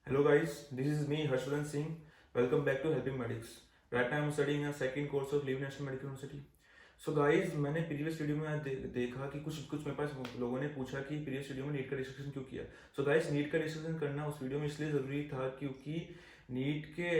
Hello guys, this is me Harshvardhan Singh. Welcome back to Helping Medics. Right now I'm studying a second course of Leave National Medical University. So guys मैंने previous video में देखा कि कुछ मेरे पास लोगों ने पूछा कि प्रीवियस वीडियो में नीट का डिस्कशन क्यों किया। सो गाइज नीट का डिस्कशन करना उस वीडियो में इसलिए ज़रूरी था क्योंकि नीट के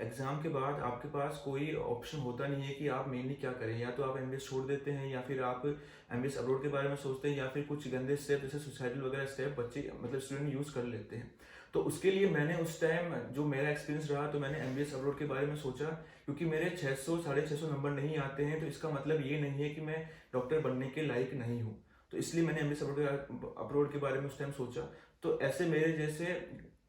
एग्ज़ाम के बाद आपके पास कोई ऑप्शन होता नहीं है कि आप मेनली क्या करें। या तो आप एमबीएस छोड़ देते हैं या फिर आप एमबीएस अब्रॉड के बारे में सोचते हैं या फिर कुछ गंदे स्टेप जैसे सुसाइडल वगैरह स्टेप बच्चे मतलब स्टूडेंट यूज़ कर लेते हैं। तो उसके लिए मैंने उस टाइम जो मेरा एक्सपीरियंस रहा तो मैंने एमबीएस अब्रॉड के बारे में सोचा क्योंकि मेरे 600 650 नंबर नहीं आते हैं तो इसका मतलब ये नहीं है कि मैं डॉक्टर बनने के लायक नहीं हूँ। तो इसलिए मैंने एमबीएस अब्रॉड के बारे में उस टाइम सोचा। तो ऐसे मेरे जैसे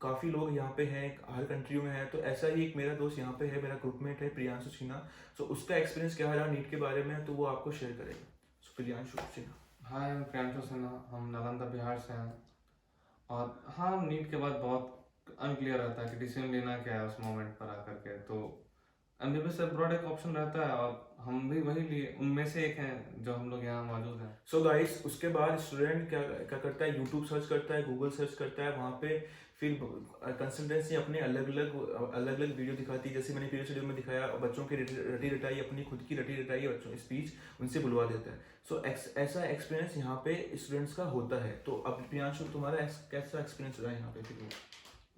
काफ़ी लोग यहाँ पे हैं, हर कंट्री में हैं। तो ऐसा ही एक मेरा दोस्त यहाँ पे है, मेरा ग्रुपमेट है प्रियांशु सिन्हा। सो उसका एक्सपीरियंस क्या रहा नीट के बारे में तो वो आपको शेयर करेगा। सो प्रियांशु सिन्हा। हाय, मैं प्रियांशु सिन्हा। हम नालंदा बिहार से हैं। और हाँ, नीट के बाद बहुत अनक्लियर रहता है कि डिसीजन लेना क्या है उस मोमेंट पर आकर के। तो एमबीबीएस अब्रॉड एक ऑप्शन रहता है और हम भी वही लिए, उनमें से एक हैं जो हम लोग यहाँ मौजूद हैं। सो गाइस उसके बाद स्टूडेंट क्या क्या करता है, यूट्यूब सर्च करता है, गूगल सर्च करता है। वहाँ पे फिर कंसल्टेंसी अपने अलग अलग वीडियो दिखाती है। जैसे मैंने प्रीवियस वीडियो में दिखाया, बच्चों की रटी रटाई, अपनी खुद की रटी रटाई बच्चों स्पीच उनसे बुलवा देता है। सो ऐसा एक्सपीरियंस यहाँ पे स्टूडेंट्स का होता है। तो अब प्रियांशु तुम्हारा कैसा एक्सपीरियंस रहा यहाँ पे फिर?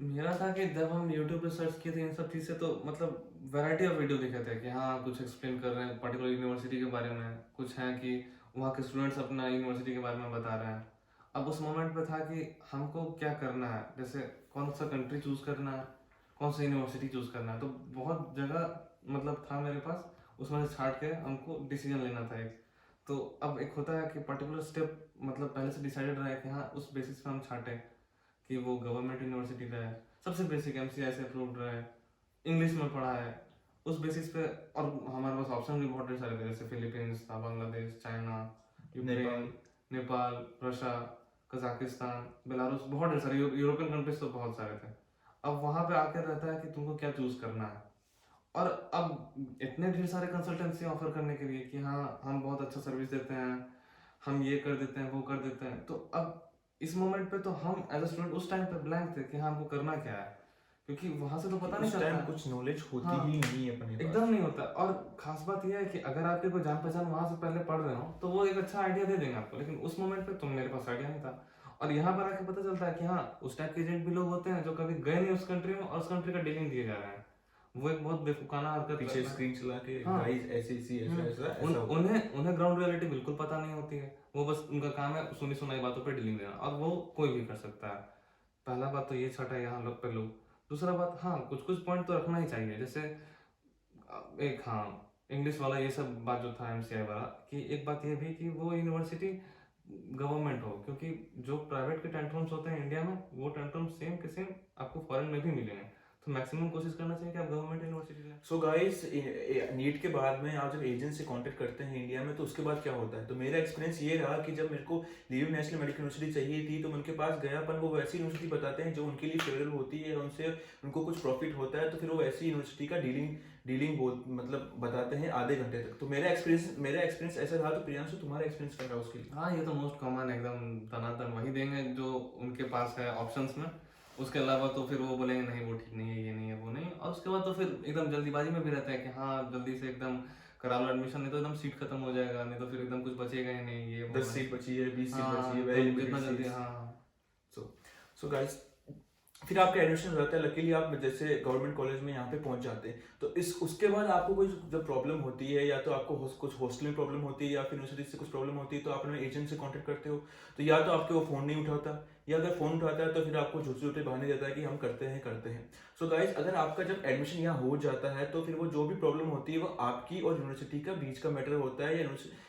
मेरा था कि जब हम यूट्यूब पे सर्च किए थे इन सब चीज़ से, तो मतलब वैरायटी ऑफ वीडियो दिखे थे कि हाँ, कुछ एक्सप्लेन कर रहे हैं पर्टिकुलर यूनिवर्सिटी के बारे में, कुछ हैं कि वहाँ के स्टूडेंट्स अपना यूनिवर्सिटी के बारे में बता रहे हैं। अब उस मोमेंट पे था कि हमको क्या करना है, जैसे कौन सा कंट्री चूज़ करना है, कौन सा यूनिवर्सिटी चूज़ करना है। तो बहुत जगह मतलब था मेरे पास, उसमें से छाट के हमको डिसीजन लेना था एक। तो अब एक होता है कि पर्टिकुलर स्टेप मतलब पहले से डिसाइडेड रहे कि हाँ, उस बेसिस पे हम छाटें कि वो गवर्नमेंट यूनिवर्सिटी रहे, सबसे बेसिक एमसीआई से अप्रूव्ड रहे, इंग्लिश में पढ़ा है उस बेसिस पे। और हमारे पास ऑप्शन भी बहुत ढेर सारे थे, जैसे फिलीपींस था, Bangladesh, China, Ukraine, Nepal, Russia, Kazakhstan, Belarus, बहुत ढेर सारे यूरोपियन कंट्रीज तो बहुत सारे थे। अब वहाँ पे आकर रहता है कि तुमको क्या चूज करना है। और अब इतने ढेर सारे कंसल्टेंसी ऑफर करने के लिए कि हाँ, हम बहुत अच्छा सर्विस देते हैं, हम ये कर देते हैं, वो कर देते हैं। तो अब इस मोमेंट पे तो हम एज अ स्टूडेंट उस टाइम पे ब्लैंक थे कि हाँ, हमको करना क्या है, क्योंकि वहां से तो पता नहीं उस चलता टाइम है। कुछ नॉलेज होती हाँ, ही नहीं है अपने पास। एकदम नहीं होता। और खास बात यह है कि अगर आपके कोई जान पहचान वहां से पहले पढ़ रहे हो तो वो एक अच्छा आइडिया दे देंगे आपको, लेकिन उस मोमेंट पे तो मेरे पास आइडिया नहीं था। और यहाँ पर आके पता चलता है कि हाँ, उस टाइप के एजेंट भी लोग होते हैं जो कभी गए नहीं उस कंट्री में और उस कंट्री का डीलिंग दिए जा रहे हैं। वो एक बहुत बेफुकाना हरकत पीछे करता है। स्क्रीन चला के हाँ। गाइस ऐसे ऐसा ऐसा ऐसा होता है। उन्हें ग्राउंड रियलिटी बिल्कुल पता नहीं होती है। वो बस उनका काम है सुनी सुनाई बातों पे डीलिंग देना, और वो कोई भी कर सकता है। पहला बात तो ये छटा यहाँ लोग पे लोग। दूसरा बात, हाँ, कुछ कुछ पॉइंट तो रखना ही चाहिए। जैसे एक, हाँ, इंग्लिश वाला ये सब बात जो था एमसीआई वाला, कि एक बात ये भी कि वो यूनिवर्सिटी गवर्नमेंट हो, क्योंकि जो प्राइवेट के टेंट्रम्स होते हैं इंडिया में, वो टेंट्रम्स सेम के सेम आपको फॉरेन में भी मिलेंगे। तो मैक्सिमम कोशिश करना चाहिए कि आप गवर्नमेंट यूनिवर्सिटी लें। सो गाइस नीट के बाद में आप जब एजेंट से कांटेक्ट करते हैं इंडिया में तो उसके बाद क्या होता है। तो मेरा एक्सपीरियंस ये रहा कि जब मेरे को लीव नेशनल मेडिकल यूनिवर्सिटी चाहिए थी तो मैं उनके पास गया, पर वो वैसी यूनिवर्सिटी बताते हैं जो उनके लिए फेवरेबल होती है, उनसे उनको कुछ प्रॉफिट होता है। तो फिर वो ऐसी यूनिवर्सिटी का डीलिंग मतलब बताते हैं आधे घंटे तक। तो मेरा एक्सपीरियंस ऐसा रहा। तो प्रियांशु तुम्हारा एक्सपीरियंस क्या रहा उसके लिए? हाँ, ये तो मोस्ट कॉमन एकदम तनातन वही देंगे जो उनके पास है ऑप्शंस में। उसके अलावा तो फिर वो बोलेंगे नहीं, वो ठीक नहीं है, ये नहीं है, वो नहीं। और उसके बाद तो फिर एकदम जल्दीबाजी में भी रहता है कि हाँ, जल्दी से एकदम करा लो एडमिशन, नहीं तो एकदम सीट खत्म हो जाएगा, नहीं तो फिर एकदम कुछ बचेगा ही नहीं, ये वो 10 सीट बची है, 20 सीट बची है, हाँ, वेरी तो लिमिटेड जितना जल्दी, सीट्स। हाँ हाँ। सो सो गाइस फिर आपका एडमिशन हो जाता है। लकीली आप जैसे गवर्नमेंट कॉलेज में यहाँ पे पहुंच जाते हैं। तो इस उसके बाद आपको कोई जब प्रॉब्लम होती है या तो आपको कुछ हॉस्टल में प्रॉब्लम होती है या फिर यूनिवर्सिटी से कुछ प्रॉब्लम होती है तो आप अपने एजेंट से कांटेक्ट करते हो। तो या तो आपके वो फ़ोन नहीं उठाता, या अगर फ़ोन उठाता है तो फिर आपको झूठे झूठे बहाने देता है कि हम करते हैं। सो गाइस अगर आपका जब एडमिशन यहाँ हो जाता है तो फिर वो जो भी प्रॉब्लम होती है वो आपकी और यूनिवर्सिटी का बीच का मैटर होता है। या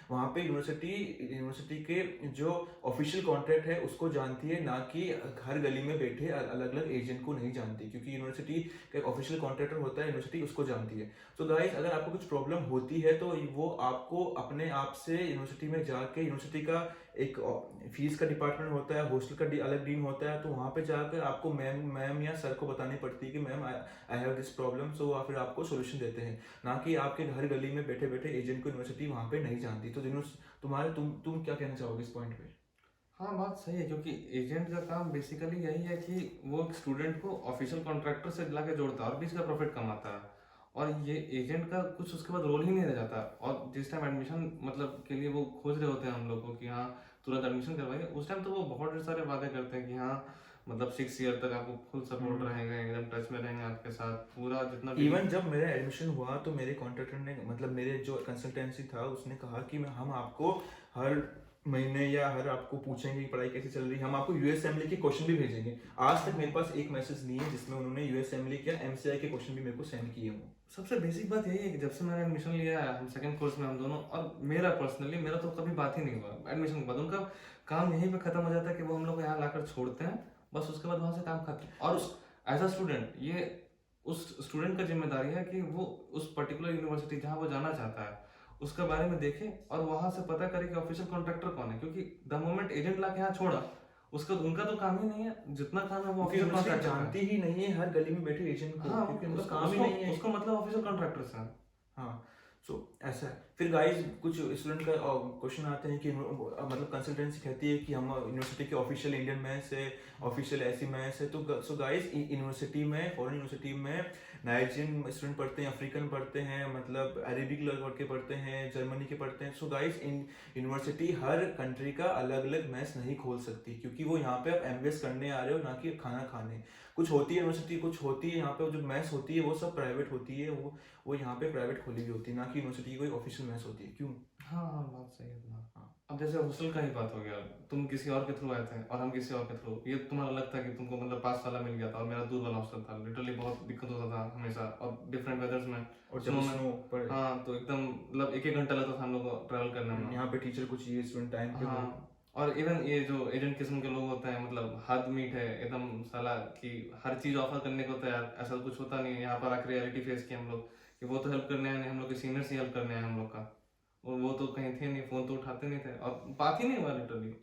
वहाँ पे यूनिवर्सिटी के जो ऑफिशियल कॉन्ट्रैक्ट है उसको जानती है, ना कि हर गली में बैठे अलग अलग एजेंट को नहीं जानती। क्योंकि यूनिवर्सिटी का एक ऑफिशियल कॉन्ट्रैक्टर होता है, यूनिवर्सिटी उसको जानती है। तो गाइस अगर आपको कुछ प्रॉब्लम होती है तो वो आपको अपने आप से यूनिवर्सिटी में जाके, यूनिवर्सिटी का एक फीस का डिपार्टमेंट होता है, हॉस्टल का अलग डीन होता है, तो वहाँ पे जाकर आपको मैम या सर को बतानी पड़ती है कि ma'am I have this problem. So फिर आपको सोल्यूशन देते हैं, ना कि आपके घर गली में बैठे बैठे एजेंट को यूनिवर्सिटी वहाँ पे नहीं जानती। तो तुम्हारे तुम क्या कहना चाहोगे इस पॉइंट पे? हाँ, बात सही है क्योंकि एजेंट का काम बेसिकली यही है कि वो एक स्टूडेंट को ऑफिशियल कॉन्ट्रैक्टर से लाके जोड़ता है और बीच का प्रॉफिट कमाता है। और ये एजेंट का कुछ उसके बाद रोल ही नहीं रह जाता। और जिस टाइम एडमिशन मतलब के लिए वो खोज रहे होते हैं हम लोग को कि हाँ तुरंत एडमिशन करवाइए, उस टाइम तो वो बहुत सारे वादे करते हैं कि हाँ मतलब 6 ईयर तक आपको फुल सपोर्ट रहेंगे, एकदम टच में रहेंगे आपके साथ, पूरा जितना भी। इवन जब मेरा एडमिशन हुआ तो मेरे कॉन्ट्रैक्टर ने मतलब मेरे जो कंसल्टेंसी था उसने कहा कि हम आपको हर महीने या हर आपको पूछेंगे कि पढ़ाई कैसी चल रही है, हम आपको यूएस असेंबली के क्वेश्चन भी भेजेंगे। आज तक मेरे पास एक मैसेज नहीं है जिसमें उन्होंने यूएस असेंबली या एमसीआई के क्वेश्चन भी मेरे को सेंड किए हों। सबसे बेसिक बात यही है कि जब से मैंने एडमिशन लिया है, हम सेकंड कोर्स में हम दोनों, और मेरा पर्सनली मेरा तो कभी बात ही नहीं हुआ एडमिशन के बाद। उनका काम यहीं पे खत्म हो जाता है कि वो हम लोग को यहाँ लाकर छोड़ते हैं, बस उसके बाद वहाँ से काम खत्म। और एज अ स्टूडेंट ये उस स्टूडेंट का जिम्मेदारी है कि वो उस पर्टिकुलर यूनिवर्सिटी जहाँ वो जाना चाहता है उसके बारे में देखे और वहां से पता करे कि ऑफिशियल कॉन्ट्रैक्टर कौन है। क्योंकि द मोमेंट एजेंट ला के यहाँ छोड़ा, उसका उनका तो काम ही नहीं है, जितना काम है वो क्योंकि ऑफिशियल यूनिवर्सिटी कॉन्ट्रैक्टर जानती ही नहीं है हर गली में बैठे एजेंट को, हाँ क्योंकि उनका उसको काम ही नहीं है। उसको मतलब ऑफिशियल कॉन्ट्रैक्टर से। हाँ, सो ऐसा है। फिर गाइस कुछ स्टूडेंट का क्वेश्चन आते हैं कि मतलब कंसल्टेंसी कहती है कि हम यूनिवर्सिटी के ऑफिशियल इंडियन मैथ्स है, ऑफिशियल ऐसी मैथ्स है। तो सो गाइस यूनिवर्सिटी में, फॉरेन यूनिवर्सिटी में नाइजीरियन स्टूडेंट पढ़ते हैं, अफ्रीकन पढ़ते हैं, मतलब अरेबिक लोग के पढ़ते हैं, जर्मनी के पढ़ते हैं। So guys in university her country का अलग अलग मैथ्स नहीं खोल सकती, क्योंकि वो यहाँ पे आप एमबीएस करने आ रहे हो, ना कि खाना खाने। कुछ होती है यूनिवर्सिटी, कुछ होती है यहाँ पे जो मैथ्स होती है वो सब प्राइवेट होती है, वो यहाँ पे प्राइवेट खोली हुई होती है, ना कि यूनिवर्सिटी की कोई ऑफिशियल मैथ्स होती है। क्यों? हाँ हाँ बात सही है तुम्हारा। हाँ। अब जैसे हॉस्टल का ही बात हो गया, तुम किसी और के थ्रू आए थे और हम किसी और के थ्रू, ये तुम्हारा अलग था कि तुमको मतलब पास वाला मिल गया था और मेरा दूर वाला हॉस्टल था। लिटरली बहुत दिक्कत होता था हमेशा, और डिफरेंट वेदर्स में, और स्नो जब में। स्नो पड़े, हाँ तो एकदम मतलब 1-1 घंटा लगता था हम लोग को ट्रैवल करने में। यहाँ पे टीचर को चाहिए स्टूडेंट टाइम पे हो। हाँ और इवन ये जो एजेंट किस्म के लोग होते हैं, मतलब हद मीट है एकदम साला कि हर चीज ऑफर करने को तैयार, ऐसा कुछ होता नहीं है। यहाँ पर आकर रियलिटी फेस किया हम लोग कि वो तो हेल्प करने आए नहीं, हम लोग के सीनियर्स ही हेल्प करने आए हम लोग का। और वो तो कहीं थे नहीं, फोन तो उठाते नहीं थे और बात ही नहीं हुआ लिटरली।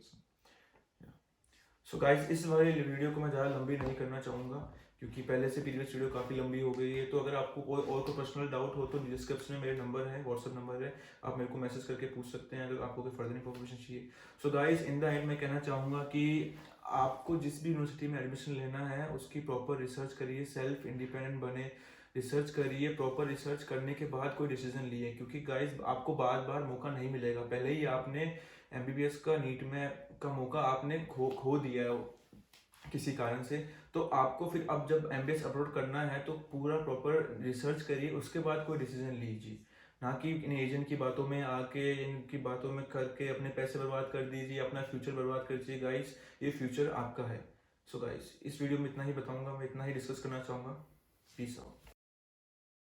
सो गाइस इस वाले वीडियो को मैं ज़्यादा लंबी नहीं करना चाहूँगा, क्योंकि पहले से प्रीवियस वीडियो काफ़ी लंबी हो गई है। तो अगर आपको कोई पर्सनल डाउट हो तो डिस्क्रिप्शन में मेरे नंबर है, व्हाट्सअप नंबर है, आप मेरे को मैसेज करके पूछ सकते हैं अगर आपको कोई फर्दर इन्फॉर्मेशन चाहिए। So guys in the end मैं कहना चाहूँगा कि आपको जिस भी यूनिवर्सिटी में एडमिशन लेना है उसकी प्रॉपर रिसर्च करिए, सेल्फ इंडिपेंडेंट बने, रिसर्च करिए, प्रॉपर रिसर्च करने के बाद कोई डिसीजन लिए, क्योंकि गाइस आपको बार बार मौका नहीं मिलेगा। पहले ही आपने एमबीबीएस का नीट में का मौका आपने खो दिया है किसी कारण से। तो आपको फिर अब जब एमबीएस अपलोड करना है तो पूरा प्रॉपर रिसर्च करिए, उसके बाद कोई डिसीजन लीजिए, ना कि इन एजेंट की बातों में आके इनकी बातों में करके अपने पैसे बर्बाद कर दीजिए, अपना फ्यूचर बर्बाद कर दीजिए। गाइस ये फ्यूचर आपका है। सो गाइस इस वीडियो में इतना ही बताऊंगा, मैं इतना ही डिस्कस करना चाहूँगा। Peace out.